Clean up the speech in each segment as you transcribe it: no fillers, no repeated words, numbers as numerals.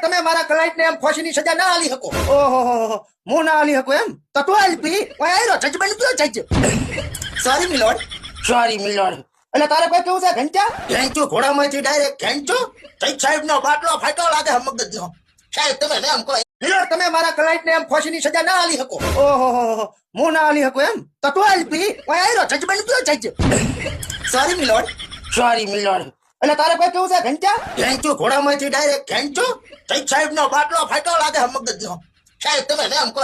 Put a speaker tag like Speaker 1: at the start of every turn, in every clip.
Speaker 1: તમે મારા ક્લાયન્ટ ને એમ ફાંસીની સજા ના આલી શકો. ઓહો હું ના આલી શકું એમ તો તું એલપી ઓય આયરો જજમેન્ટ કયો છે. Sorry milord, sorry milord. એટલે તારે કોઈ કેવું છે ઘંટા? ઘેંચું ઘોડામાંથી ડાયરેક્ટ ઘેંચું જઈ સાહેબ નો બાટલો ફાટ્યો લાગે મગજનો. સાહેબ તમે એમ કહો મિલોડ તમે મારા ક્લાયન્ટ ને એમ ફાંસીની સજા ના આલી શકો. ઓહો હું ના આલી શકું એમ તો તું એલપી ઓય આયરો જજમેન્ટ કયો છે. Sorry milord, sorry milord. એટલે તારે કોઈ કેવું છે ઘંટા? ઘેંચું ઘોડામાંથી ડાયરેક્ટ ઘેંચું જઈ સાહેબ નો બાટલો ફાટ્યો લાગે મગજનો. સાહેબ તમે એમ કહો.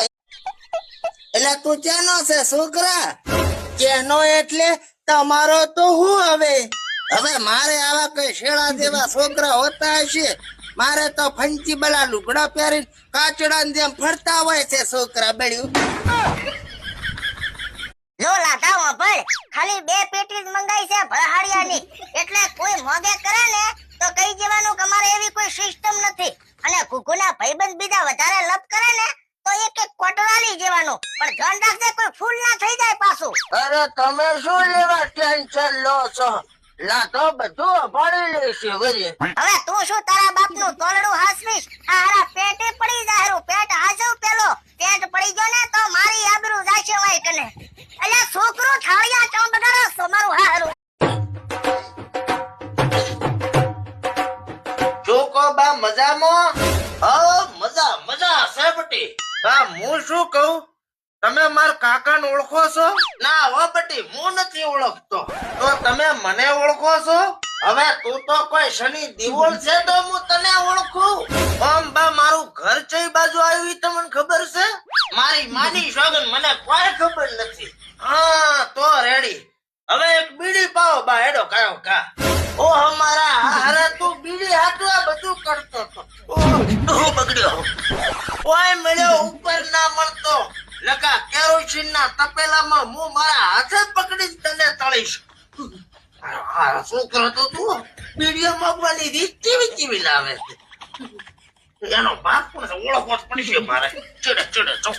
Speaker 1: એટલે તું ક્યાંનો છે છોકરા? ક્યાંનો એટલે તમારો તો હું હવે મારે આવા કઈ શેળા જેવા છોકરા હોતા હશે. મારે તો ફંચી બલા લુગડા પહેરીને કાચડા જેમ ફરતા હોય છે છોકરા બળ્યું.
Speaker 2: લો લાધાઓ ભાઈ ખાલી 2 પેટી જ મંગાઈ છે ભળહાડિયાની. એટલે કોઈ મોગે કરે ને તો કહી દેવાનું કે અમારે એવી કોઈ સિસ્ટમ નથી. અને ઘુઘુના ભાઈબંધ બીજા વધારે લપ કરે ને તો એક કોટવાલી જેવાનું. પણ ધ્યાન રાખજે કોઈ ફૂલ ના થઈ જાય પાછું.
Speaker 1: અરે તમે શું લેવા ટેન્શન લો છો? લાતો બધું અભાડી લેશે વરી.
Speaker 2: હવે તું શું તારા બાપનું તોલડું હાસવીશ? આ હારા પેટે પડી જાહેરું. પેટ હાજવ પેલો પેટ પડી ગયો ને તો મારી આબરૂ જાશે વાય કને. એટલે છોકરો થાળિયા ચોં બગાડો છો મારું હારું.
Speaker 1: ચોકો બા મજામાં? મજા મજા સેબટી. બા હું શું કહું, તમે માર કાકાને ઓળખો છો? ના હો બટી હું નથી ઓળખતો. તો તમે મને ઓળખો છો? હવે તું તો કોઈ શનિ દિવોલ છે તો હું તને ઓળખું. ઓમ બા મારું ઘર કઈ બાજુ આવ્યું તમને ખબર છે? મારી માની સોગન મને કોઈ ખબર નથી. હા તો રેડી. હવે એક બીડી પાવો બા હેડો કાયો કા. ઓ હમારા હારે તું બીડી હાટુ આ બધું કરતો તો. ઓ બગડ્યો. કોઈ મળ્યો ઉપર ના મળતો. લગા કેરોસીન ના તપેલામાં હું મારા હાથે પકડી તને તળીશ. આ છોકરો તો તું બીડીઓ માગવાની રીત કેવી લાવે છે. એનો બાપ પણ ઓળખવો જ પડશે મારે. ચડે ચડે ચો.